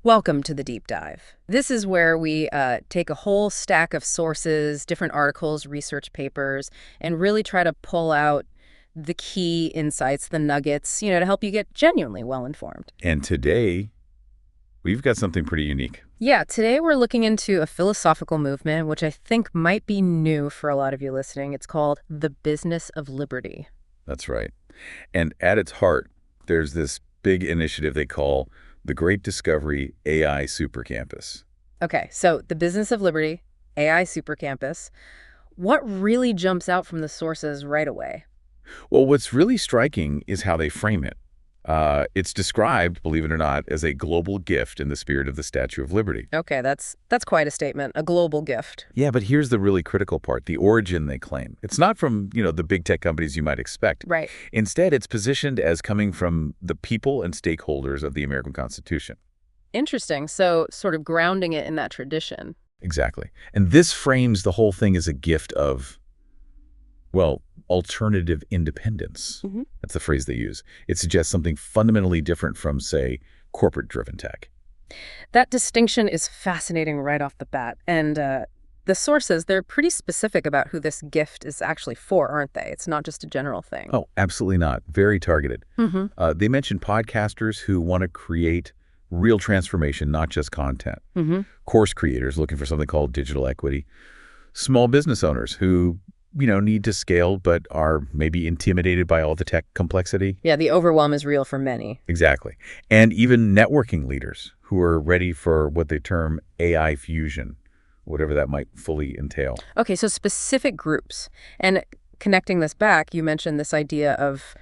Welcome to the deep dive. This is where we take a whole stack of sources, different articles, research papers, and really try to pull out the key insights, the nuggets, to help you get genuinely well informed. And today, we've got something pretty unique. Yeah, today we're looking into a philosophical movement, which I think might be new for a lot of you listening. It's called the business of liberty. That's right. And at its heart, there's this big initiative they call the Great Discovery AI Super Campus. Okay, so the business of liberty, AI Super Campus. What really jumps out from the sources right away? Well, what's really striking is how they frame it. It's described, believe it or not, as a global gift in the spirit of the Statue of Liberty. Okay, that's quite a statement, a global gift. Yeah, but here's the really critical part, the origin they claim. It's not from, the big tech companies you might expect. Right. Instead, it's positioned as coming from the people and stakeholders of the American Constitution. Interesting. So sort of grounding it in that tradition. Exactly. And this frames the whole thing as a gift of, well, alternative independence. That's the phrase they use. It suggests something fundamentally different from, say, corporate-driven tech. That distinction is fascinating right off the bat. And the sources, they're pretty specific about who this gift is actually for, aren't they? It's not just a general thing. Oh, absolutely not. Very targeted. They mention podcasters who want to create real transformation, not just content. Course creators looking for something called digital equity. Small business owners who need to scale but are maybe intimidated by all the tech complexity. Yeah, the overwhelm is real for many. Exactly. And even networking leaders who are ready for what they term AI fusion, whatever that might fully entail. Okay, so specific groups. And connecting this back, you mentioned this idea of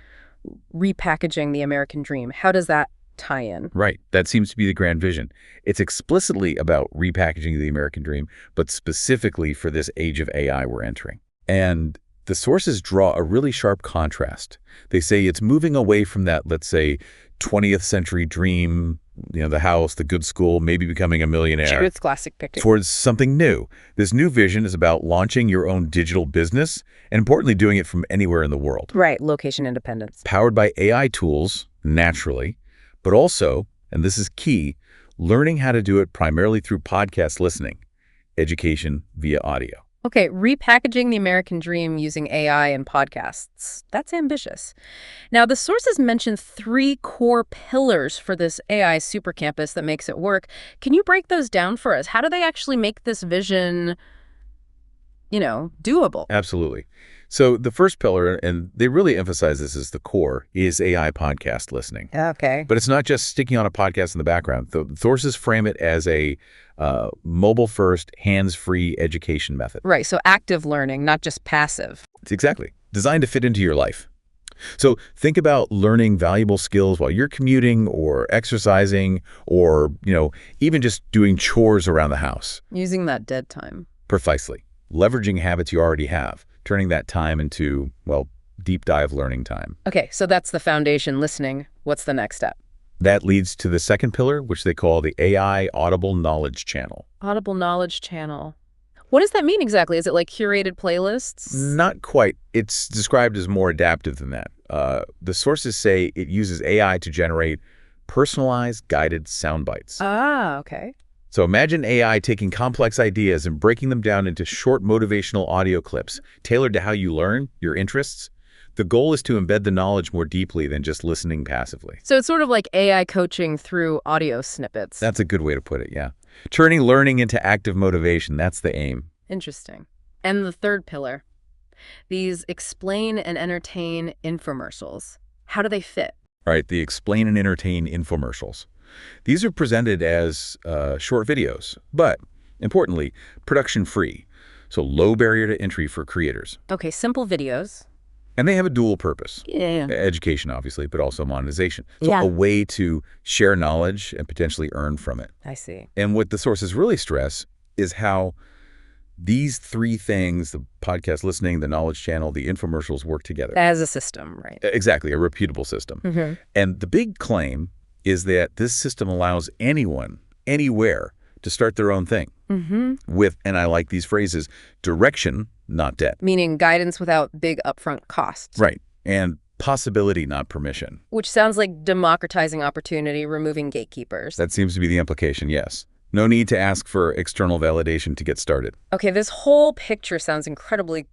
repackaging the American dream. How does that tie in? Right. That seems to be the grand vision. It's explicitly about repackaging the American dream, but specifically for this age of AI we're entering. And the sources draw a really sharp contrast. They say it's moving away from that, let's say, 20th century dream, the house, the good school, maybe becoming a millionaire. Sure, it's classic picture. Towards something new. This new vision is about launching your own digital business and, importantly, doing it from anywhere in the world. Right, location independence. Powered by AI tools, naturally, but also, and this is key, learning how to do it primarily through podcast listening, education via audio. Okay, repackaging the American dream using AI and podcasts. That's ambitious. Now, the sources mention 3 core pillars for this AI super campus that makes it work. Can you break those down for us? How do they actually make this vision, doable? Absolutely. So the first pillar, and they really emphasize this as the core, is AI podcast listening. Okay. But it's not just sticking on a podcast in the background. The sources frame it as a mobile-first, hands-free education method. Right, so active learning, not just passive. It's exactly. Designed to fit into your life. So think about learning valuable skills while you're commuting or exercising or, even just doing chores around the house. Using that dead time. Precisely. Leveraging habits you already have, turning that time into, deep dive learning time. Okay, so that's the foundation, listening. What's the next step? That leads to the second pillar, which they call the AI Audible Knowledge Channel. Audible Knowledge Channel. What does that mean exactly? Is it like curated playlists? Not quite. It's described as more adaptive than that. The sources say it uses AI to generate personalized, guided sound bites. Ah, okay. So imagine AI taking complex ideas and breaking them down into short motivational audio clips, tailored to how you learn, your interests. The goal is to embed the knowledge more deeply than just listening passively. So it's sort of like AI coaching through audio snippets. That's a good way to put it, yeah. Turning learning into active motivation, that's the aim. Interesting. And the third pillar, these explain and entertain infomercials. How do they fit? Right, the explain and entertain infomercials. These are presented as short videos, but importantly, production-free, so low barrier to entry for creators. Okay, simple videos. And they have a dual purpose. Yeah. Education, obviously, but also monetization. So Yeah. a way to share knowledge and potentially earn from it. I see. And what the sources really stress is how these 3 things, the podcast listening, the knowledge channel, the infomercials, work together. As a system, right? Exactly, a reputable system. And the big claim is that this system allows anyone, anywhere, to start their own thing with, and I like these phrases, direction, not debt. Meaning guidance without big upfront costs. Right. And Possibility, not permission. Which sounds like democratizing opportunity, removing gatekeepers. That seems to be the implication, yes. No need to ask for external validation to get started. Okay, this whole picture sounds incredibly,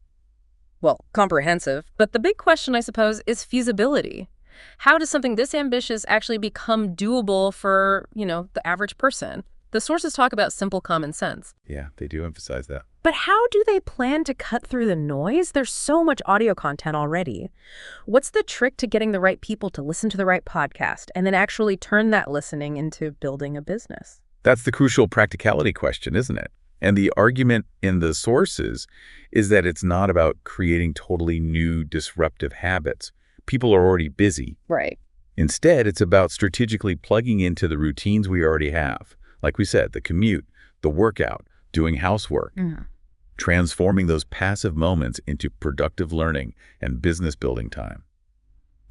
well, comprehensive. But the big question, I suppose, is feasibility. How does something this ambitious actually become doable for, the average person? The sources talk about simple common sense. Yeah, they do emphasize that. But how do they plan to cut through the noise? There's so much audio content already. What's the trick to getting the right people to listen to the right podcast and then actually turn that listening into building a business? That's the crucial practicality question, isn't it? And the argument in the sources is that it's not about creating totally new disruptive habits. People are already busy. Right. Instead, it's about strategically plugging into the routines we already have. Like we said, the commute, the workout, doing housework. Transforming those passive moments into productive learning and business building time.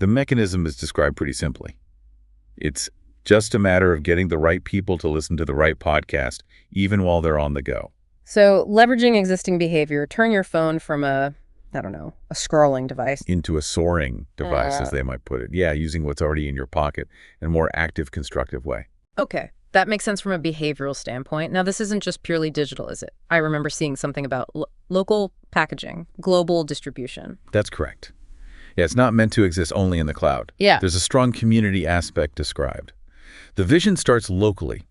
The mechanism is described pretty simply. It's just a matter of getting the right people to listen to the right podcast, even while they're on the go. So leveraging existing behavior, turn your phone from a scrolling device. Into a soaring device, as they might put it. Yeah, using what's already in your pocket in a more active, constructive way. Okay. That makes sense from a behavioral standpoint. Now, this isn't just purely digital, is it? I remember seeing something about local packaging, global distribution. That's correct. Yeah, it's not meant to exist only in the cloud. Yeah. There's a strong community aspect described. The vision starts locally.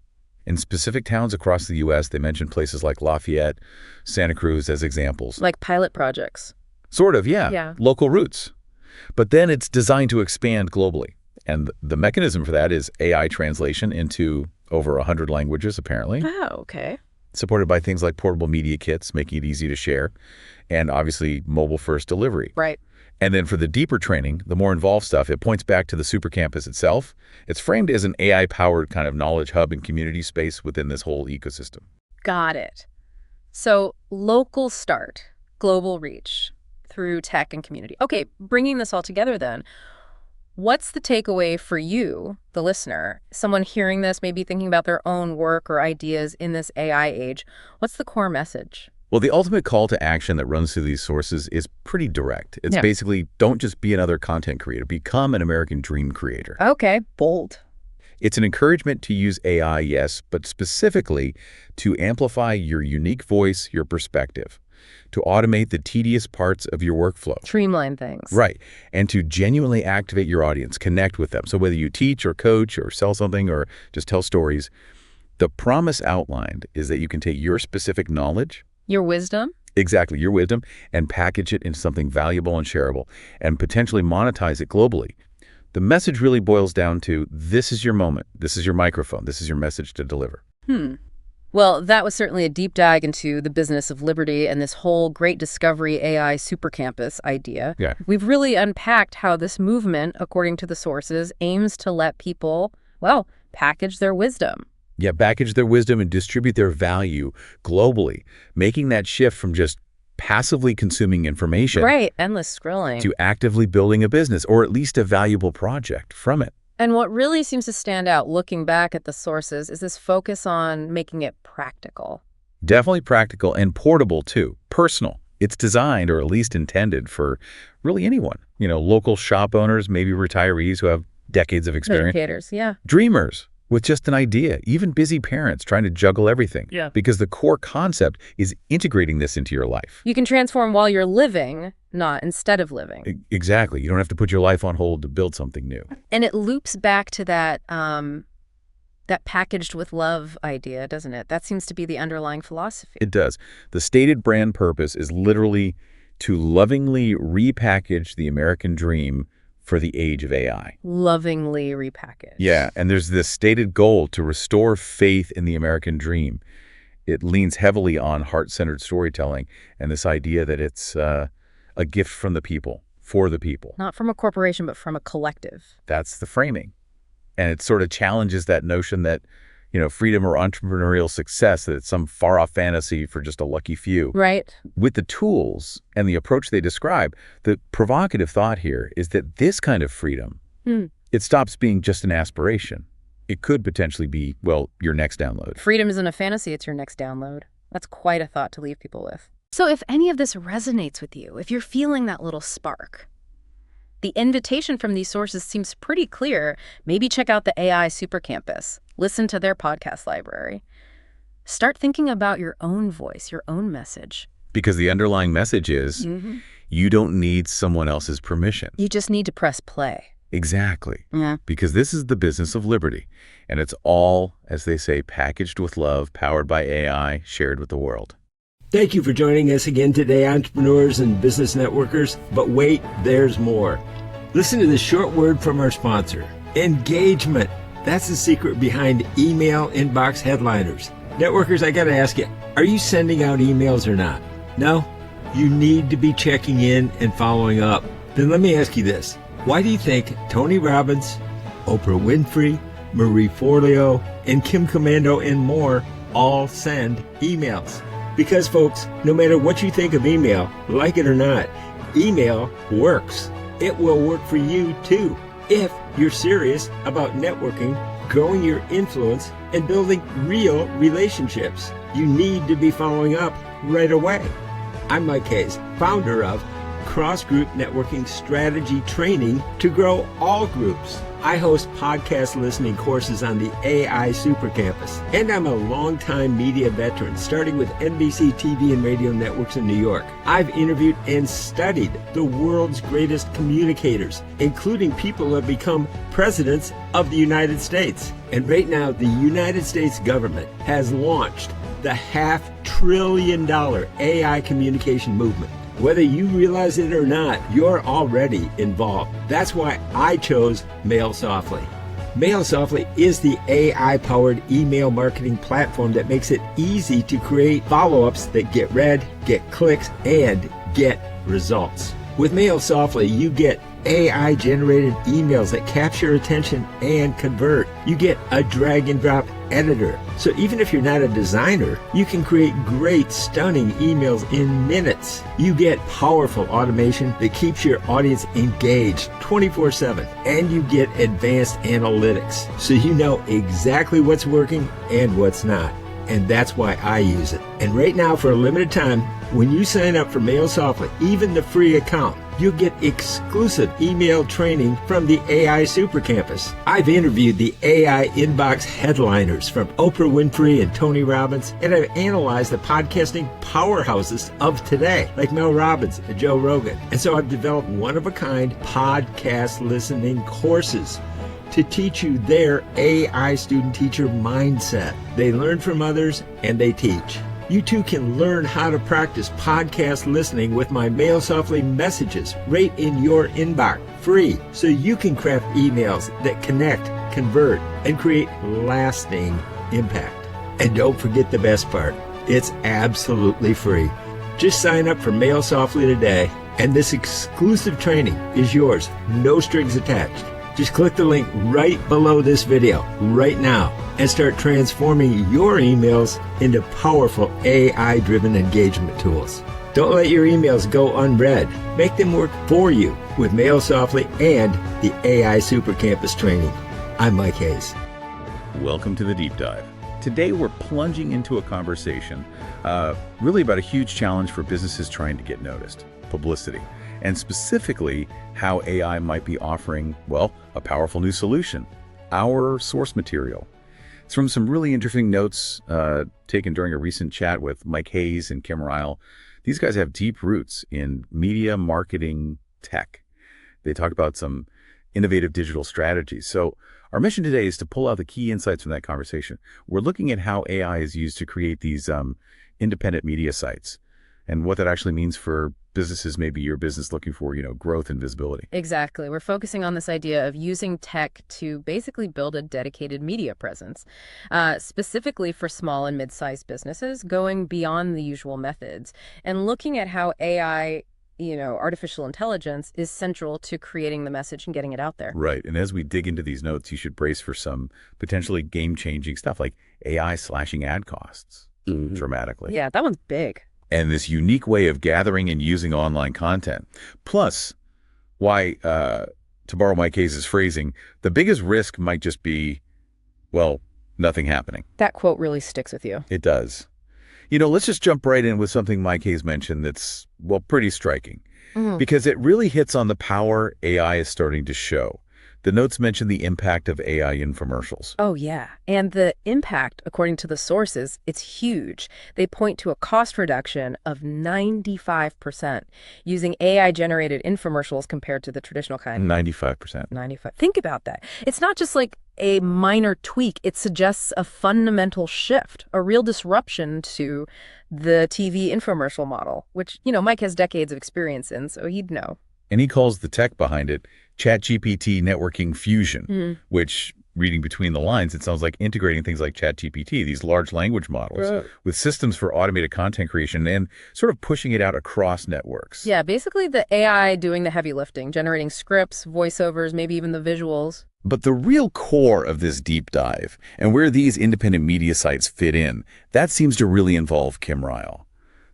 In specific towns across the U.S., they mention places like Lafayette, Santa Cruz as examples. Like pilot projects. Sort of, yeah. Local roots. But then it's designed to expand globally. And the mechanism for that is AI translation into over 100 languages, apparently. Oh, okay. Supported by things like portable media kits, making it easy to share, and obviously mobile-first delivery. Right. And then for the deeper training, the more involved stuff, it points back to the super campus itself. It's framed as an AI-powered kind of knowledge hub and community space within this whole ecosystem. Got it. So local start, global reach through tech and community. Okay, bringing this all together then, what's the takeaway for you, the listener? Someone hearing this, maybe thinking about their own work or ideas in this AI age. What's the core message? Well, the ultimate call to action that runs through these sources is pretty direct. It's basically, don't just be another content creator. Become an American dream creator. Okay, bold. It's an encouragement to use AI, yes, but specifically to amplify your unique voice, your perspective, to automate the tedious parts of your workflow. Streamline things. Right. And to genuinely activate your audience, connect with them. So whether you teach or coach or sell something or just tell stories, the promise outlined is that you can take your specific knowledge, your wisdom? Exactly, your wisdom, and package it into something valuable and shareable, and potentially monetize it globally. The message really boils down to, this is your moment, this is your microphone, this is your message to deliver. Well, that was certainly a deep dive into the business of liberty and this whole great discovery AI supercampus idea. Yeah. We've really unpacked how this movement, according to the sources, aims to let people, package their wisdom. Yeah, package their wisdom and distribute their value globally, making that shift from just passively consuming information. Right, endless scrolling. To actively building a business, or at least a valuable project from it. And what really seems to stand out looking back at the sources is this focus on making it practical. Definitely practical and portable too, personal. It's designed, or at least intended, for really anyone. Local shop owners, maybe retirees who have decades of experience. Educators, yeah. Dreamers with just an idea, even busy parents trying to juggle everything. Yeah. Because the core concept is integrating this into your life. You can transform while you're living, not instead of living. Exactly. You don't have to put your life on hold to build something new. And it loops back to that that packaged with love idea, doesn't it? That seems to be the underlying philosophy. It does. The stated brand purpose is literally to lovingly repackage the American dream for the age of AI. Lovingly repackaged. Yeah, and there's this stated goal to restore faith in the American dream. It leans heavily on heart-centered storytelling and this idea that it's a gift from the people, for the people. Not from a corporation, but from a collective. That's the framing. And it sort of challenges that notion that, freedom or entrepreneurial success, that it's some far-off fantasy for just a lucky few. Right. With the tools and the approach they describe, the provocative thought here is that this kind of freedom, it stops being just an aspiration. It could potentially be, your next download. Freedom isn't a fantasy, it's your next download. That's quite a thought to leave people with. So if any of this resonates with you, if you're feeling that little spark, The invitation from these sources seems pretty clear. Maybe check out the AI Super Campus. Listen to their podcast library. Start thinking about your own voice, your own message. Because the underlying message is, you don't need someone else's permission. You just need to press play. Exactly. Yeah. Because this is the business of liberty. And it's all, as they say, packaged with love, powered by AI, shared with the world. Thank you for joining us again today, entrepreneurs and business networkers. But wait, there's more. Listen to this short word from our sponsor. Engagement. That's the secret behind email inbox headliners. Networkers, I got to ask you, are you sending out emails or not? No? You need to be checking in and following up. Then let me ask you this. Why do you think Tony Robbins, Oprah Winfrey, Marie Forleo, and Kim Commando and more all send emails? Because, folks, no matter what you think of email, like it or not, email works. It will work for you, too, if you're serious about networking, growing your influence, and building real relationships. You need to be following up right away. I'm Mike Hayes, founder of Cross Group Networking Strategy Training to grow all groups. I host podcast listening courses on the AI Super Campus, and I'm a longtime media veteran, starting with NBC TV and radio networks in New York. I've interviewed and studied the world's greatest communicators, including people who have become presidents of the United States. And right now, the United States government has launched the $500 billion AI communication movement. Whether you realize it or not, you're already involved. That's why I chose Mail Softly. Mail Softly is the AI-powered email marketing platform that makes it easy to create follow-ups that get read, get clicks, and get results. With Mail Softly, you get AI-generated emails that capture attention and convert. You get a drag-and-drop editor. So even if you're not a designer, you can create great, stunning emails in minutes. You get powerful automation that keeps your audience engaged 24/7. And you get advanced analytics, so you know exactly what's working and what's not. And that's why I use it. And right now, for a limited time, when you sign up for Mail Softly, even the free account, you'll get exclusive email training from the AI Super Campus. I've interviewed the AI inbox headliners from Oprah Winfrey and Tony Robbins, and I've analyzed the podcasting powerhouses of today, like Mel Robbins and Joe Rogan. And so I've developed one-of-a-kind podcast listening courses to teach you their AI student-teacher mindset. They learn from others and they teach. You too can learn how to practice podcast listening with my Mail Softly messages right in your inbox, free, so you can craft emails that connect, convert, and create lasting impact. And don't forget the best part, it's absolutely free. Just sign up for Mail Softly today, and this exclusive training is yours, no strings attached. Just click the link right below this video right now and start transforming your emails into powerful AI-driven engagement tools. Don't let your emails go unread. Make them work for you with Mail Softly and the AI Super Campus training. I'm Mike Hayes. Welcome to the Deep Dive. Today we're plunging into a conversation really about a huge challenge for businesses trying to get noticed, publicity, and specifically how AI might be offering, well, a powerful new solution, our source material. It's from some really interesting notes taken during a recent chat with Mike Hayes and Kim Ryle. These guys have deep roots in media marketing tech. They talk about some innovative digital strategies. So our mission today is to pull out the key insights from that conversation. We're looking at how AI is used to create these independent media sites and what that actually means for businesses, maybe your business looking for, growth and visibility. Exactly. We're focusing on this idea of using tech to basically build a dedicated media presence, specifically for small and mid-sized businesses, going beyond the usual methods and looking at how AI, artificial intelligence is central to creating the message and getting it out there. Right. And as we dig into these notes, you should brace for some potentially game-changing stuff like AI slashing ad costs dramatically. Yeah, that one's big. And this unique way of gathering and using online content. Plus, why, to borrow Mike Hayes' phrasing, the biggest risk might just be, well, nothing happening. That quote really sticks with you. It does. Let's just jump right in with something Mike Hayes mentioned that's, well, pretty striking. because it really hits on the power AI is starting to show. The notes mention the impact of AI infomercials. Oh, yeah. And the impact, according to the sources, it's huge. They point to a cost reduction of 95% using AI-generated infomercials compared to the traditional kind. 95%. 95. Think about that. It's not just like a minor tweak. It suggests a fundamental shift, a real disruption to the TV infomercial model, which, Mike has decades of experience in, so he'd know. And he calls the tech behind it ChatGPT networking fusion, which, reading between the lines, it sounds like integrating things like ChatGPT, these large language models, with systems for automated content creation and sort of pushing it out across networks. Yeah, basically the AI doing the heavy lifting, generating scripts, voiceovers, maybe even the visuals. But the real core of this deep dive, and where these independent media sites fit in, that seems to really involve Kim Ryle.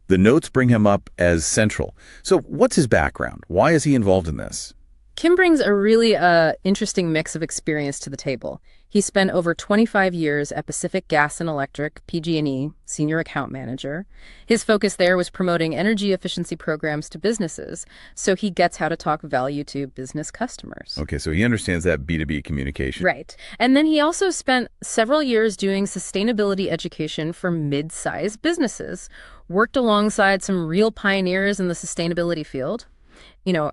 The notes bring him up as central. So what's his background? Why is he involved in this? Kim brings a really interesting mix of experience to the table. He spent over 25 years at Pacific Gas and Electric, PG&E, senior account manager. His focus there was promoting energy efficiency programs to businesses, so he gets how to talk value to business customers. Okay, so he understands that B2B communication. Right. And then he also spent several years doing sustainability education for mid-sized businesses, worked alongside some real pioneers in the sustainability field.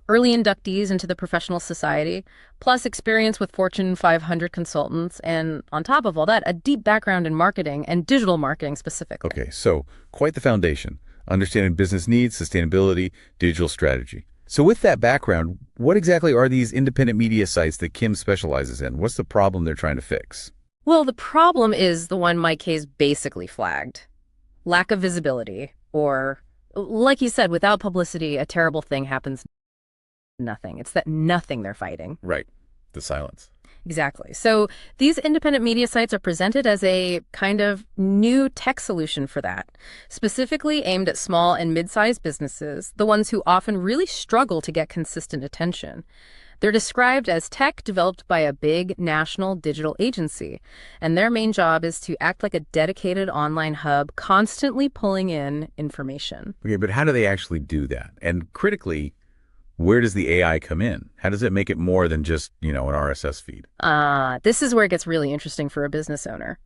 Early inductees into the professional society, plus experience with Fortune 500 consultants, and on top of all that, a deep background in marketing and digital marketing specifically. Okay, so quite the foundation. Understanding business needs, sustainability, digital strategy. So with that background, what exactly are these independent media sites that Kim specializes in? What's the problem they're trying to fix? Well, the problem is the one Mike Hayes basically flagged. Lack of visibility, or, like you said, without publicity, a terrible thing happens. Nothing. It's that nothing they're fighting. Right. The silence. Exactly. So these independent media sites are presented as a kind of new tech solution for that, specifically aimed at small and mid-sized businesses, the ones who often really struggle to get consistent attention. They're described as tech developed by a big national digital agency, and their main job is to act like a dedicated online hub, constantly pulling in information. Okay, but how do they actually do that? And critically, where does the AI come in? How does it make it more than just, an RSS feed? This is where it gets really interesting for a business owner.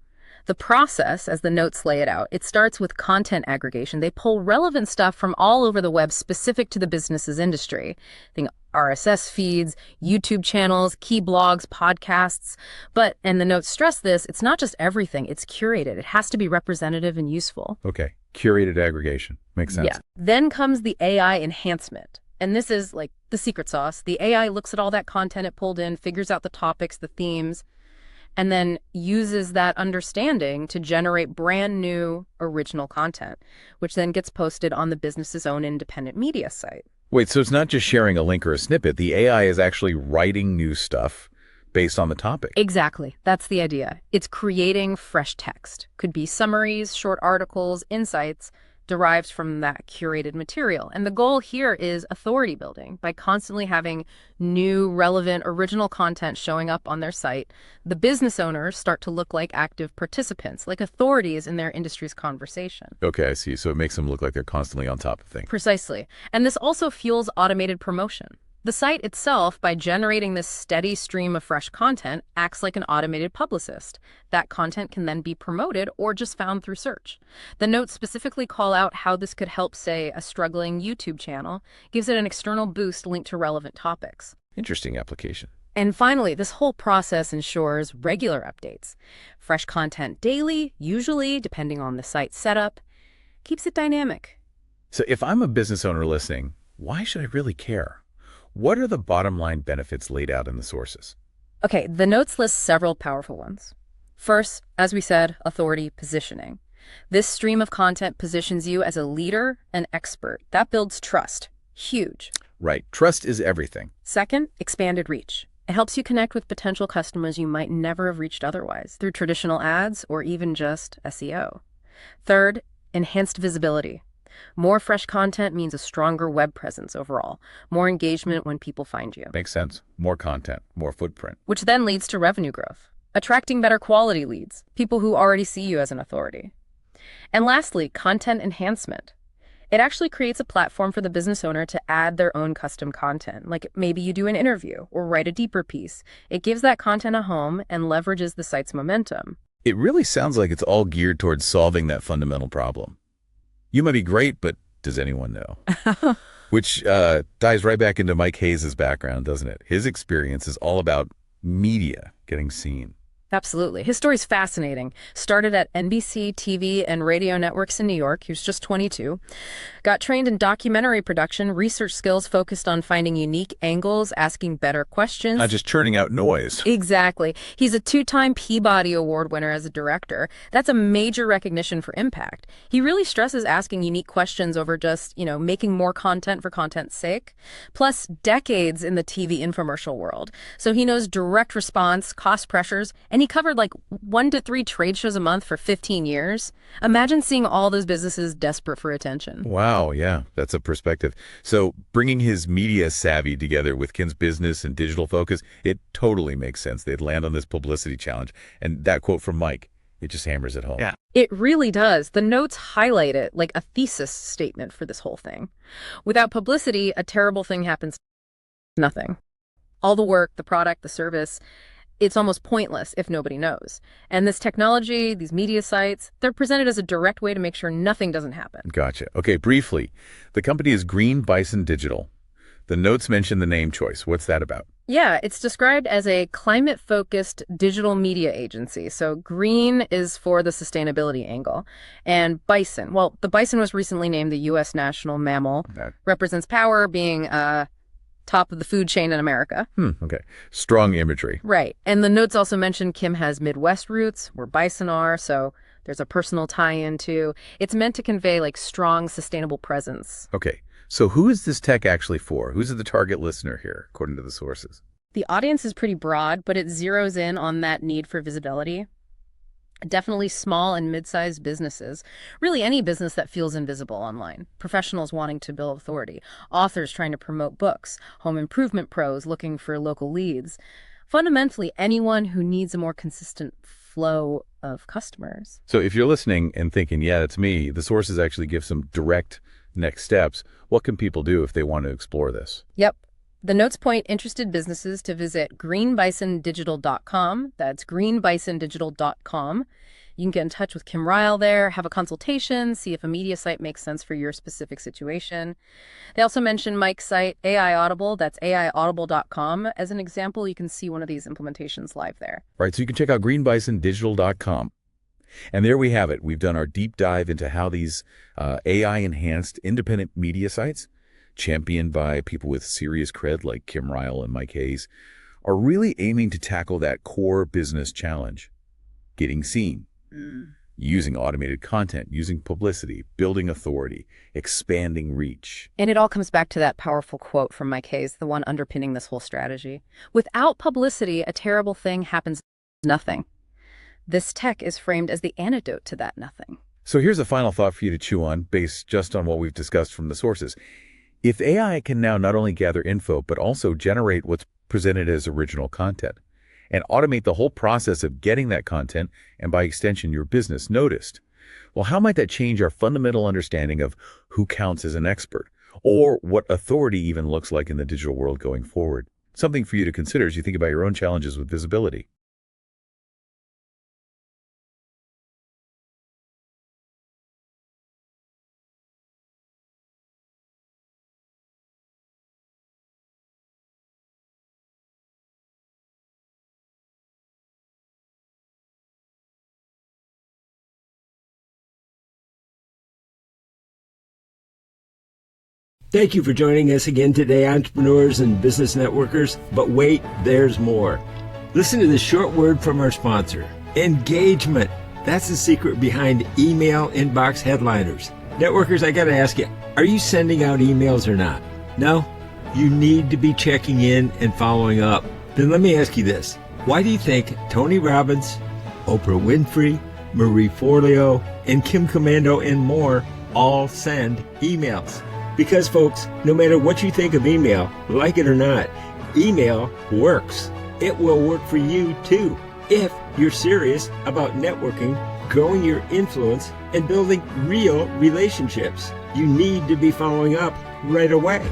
The process, as the notes lay it out, it starts with content aggregation. They pull relevant stuff from all over the web specific to the business's industry. Think RSS feeds, YouTube channels, key blogs, podcasts. But, and the notes stress this, it's not just everything, it's curated. It has to be representative and useful. Okay, curated aggregation. Makes sense. Yeah. Then comes the AI enhancement. And this is like the secret sauce. The AI looks at all that content it pulled in, figures out the topics, the themes, and then uses that understanding to generate brand new original content, which then gets posted on the business's own independent media site. Wait, so it's not just sharing a link or a snippet. The AI is actually writing new stuff based on the topic. Exactly. That's the idea. It's creating fresh text. Could be summaries, short articles, insights, derived from that curated material. And the goal here is authority building. By constantly having new, relevant, original content showing up on their site, the business owners start to look like active participants, like authorities in their industry's conversation. Okay, I see. So it makes them look like they're constantly on top of things. Precisely. And this also fuels automated promotion. The site itself, by generating this steady stream of fresh content, acts like an automated publicist. That content can then be promoted or just found through search. The notes specifically call out how this could help, say, a struggling YouTube channel, gives it an external boost linked to relevant topics. Interesting application. And finally, this whole process ensures regular updates. Fresh content daily, usually, depending on the site setup, keeps it dynamic. So if I'm a business owner listening, why should I really care? What are the bottom line benefits laid out in the sources? Okay, the notes list several powerful ones. First, as we said, authority positioning. This stream of content positions you as a leader and expert. That builds trust. Huge. Right. Trust is everything. Second, expanded reach. It helps you connect with potential customers you might never have reached otherwise through traditional ads or even just SEO. Third, enhanced visibility. More fresh content means a stronger web presence overall, more engagement when people find you. Makes sense. More content, more footprint. Which then leads to revenue growth, attracting better quality leads, people who already see you as an authority. And lastly, content enhancement. It actually creates a platform for the business owner to add their own custom content. Like maybe you do an interview or write a deeper piece. It gives that content a home and leverages the site's momentum. It really sounds like it's all geared towards solving that fundamental problem. You might be great, but does anyone know? Which dives right back into Mike Hayes' background, doesn't it? His experience is all about media getting seen. Absolutely. His story's fascinating. Started at NBC TV and radio networks in New York. He was just 22. Got trained in documentary production, research skills focused on finding unique angles, asking better questions. Not just churning out noise. Exactly. He's a 2-time Peabody Award winner as a director. That's a major recognition for impact. He really stresses asking unique questions over just, making more content for content's sake. Plus, decades in the TV infomercial world. So he knows direct response, cost pressures, and he covered like 1 to 3 trade shows a month for 15 years. Imagine seeing all those businesses desperate for attention. Wow, yeah, that's a perspective. So bringing his media savvy together with Kim's business and digital focus, it totally makes sense. They'd land on this publicity challenge. And that quote from Mike, it just hammers it home. Yeah. It really does. The notes highlight it like a thesis statement for this whole thing. Without publicity, a terrible thing happens. Nothing. All the work, the product, the service, it's almost pointless if nobody knows. And this technology, these media sites, they're presented as a direct way to make sure nothing doesn't happen. Gotcha. Okay, briefly, the company is Green Bison Digital. The notes mention the name choice. What's that about? Yeah, it's described as a climate-focused digital media agency. So green is for the sustainability angle. And bison, well, the bison was recently named the U.S. national mammal. That- Represents power, being top of the food chain in America. Okay. Strong imagery. Right. And the notes also mention Kim has Midwest roots, where bison are, so there's a personal tie-in too. It's meant to convey like strong, sustainable presence. Okay. So who is this tech actually for? Who's the target listener here, according to the sources? The audience is pretty broad, but it zeroes in on that need for visibility. Definitely small and mid-sized businesses. Really any business that feels invisible online. Professionals wanting to build authority. Authors trying to promote books. Home improvement pros looking for local leads. Fundamentally, anyone who needs a more consistent flow of customers. So if you're listening and thinking, yeah, that's me, the sources actually give some direct next steps. What can people do if they want to explore this? Yep. The notes point interested businesses to visit greenbisondigital.com. That's greenbisondigital.com. You can get in touch with Kim Ryle there, have a consultation, see if a media site makes sense for your specific situation. They also mention Mike's site, AI Audible. That's aiaudible.com. As an example, you can see one of these implementations live there. Right, so you can check out greenbisondigital.com. And there we have it. We've done our deep dive into how these AI-enhanced independent media sites, championed by people with serious cred like Kim Ryle and Mike Hayes, are really aiming to tackle that core business challenge: getting seen, using automated content, using publicity, building authority, expanding reach. And it all comes back to that powerful quote from Mike Hayes, the one underpinning this whole strategy. Without publicity, a terrible thing happens. Nothing. This tech is framed as the antidote to that nothing. So here's a final thought for you to chew on, based just on what we've discussed from the sources. If AI can now not only gather info, but also generate what's presented as original content, and automate the whole process of getting that content, and by extension, your business noticed, well, how might that change our fundamental understanding of who counts as an expert, or what authority even looks like in the digital world going forward? Something for you to consider as you think about your own challenges with visibility. Thank you for joining us again today, entrepreneurs and business networkers. But wait, there's more. Listen to this short word from our sponsor. Engagement. That's the secret behind email inbox headliners. Networkers, I got to ask you, are you sending out emails or not? No? You need to be checking in and following up. Then let me ask you this. Why do you think Tony Robbins, Oprah Winfrey, Marie Forleo, and Kim Commando and more all send emails? Because, folks, no matter what you think of email, like it or not, email works. It will work for you, too, if you're serious about networking growing your influence, and building real relationships. You need to be following up right away.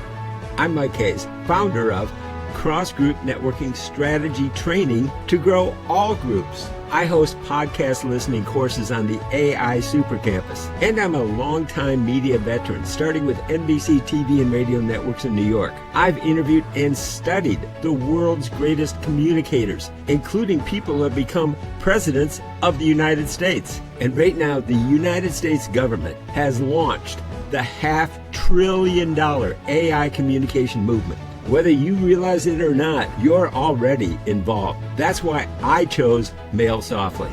I'm Mike Hayes, founder of Cross Group Networking Strategy Training to grow all groups. I host podcast listening courses on the AI Super Campus, and I'm a longtime media veteran, starting with NBC TV and radio networks in New York. I've interviewed and studied the world's greatest communicators, including people who have become presidents of the United States. And right now, the United States government has launched the $500 billion AI communication movement. Whether you realize it or not, you're already involved. That's why I chose Mail Softly.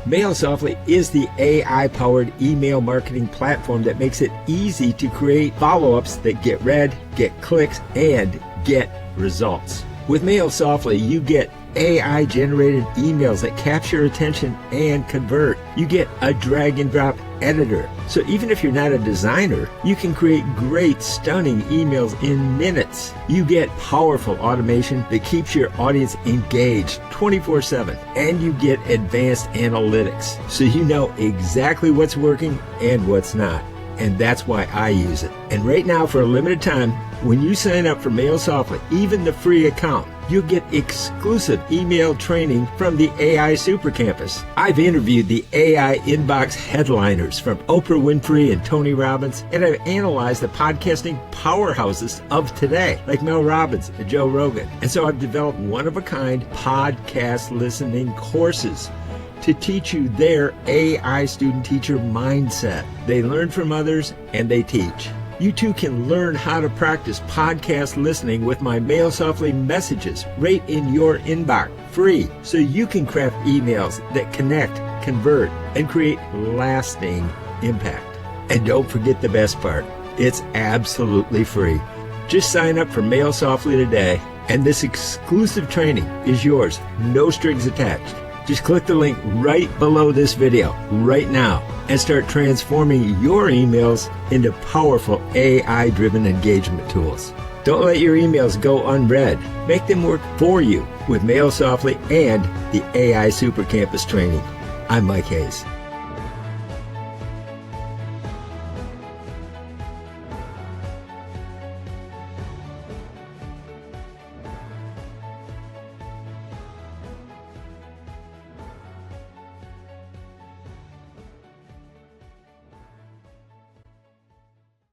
Mail Softly is the AI-powered email marketing platform that makes it easy to create follow-ups that get read, get clicks, and get results. With Mail Softly, you get AI-generated emails that capture attention and convert. You get a drag-and-drop editor. So even if you're not a designer, you can create great, stunning emails in minutes. You get powerful automation that keeps your audience engaged 24/7. And you get advanced analytics, so you know exactly what's working and what's not. And that's why I use it. And right now, for a limited time, when you sign up for Mail Softly, even the free account, you'll get exclusive email training from the AI Super Campus. I've interviewed the AI inbox headliners from Oprah Winfrey and Tony Robbins, and I've analyzed the podcasting powerhouses of today, like Mel Robbins and Joe Rogan. And so I've developed one-of-a-kind podcast listening courses to teach you their AI student-teacher mindset. They learn from others and they teach. You too can learn how to practice podcast listening with my Mail Softly messages right in your inbox, free, so you can craft emails that connect, convert, and create lasting impact. And don't forget the best part, it's absolutely free. Just sign up for Mail Softly today, and this exclusive training is yours, no strings attached. Just click the link right below this video right now and start transforming your emails into powerful AI-driven engagement tools. Don't let your emails go unread. Make them work for you with Mail Softly and the AI Super Campus training. I'm Mike Hayes.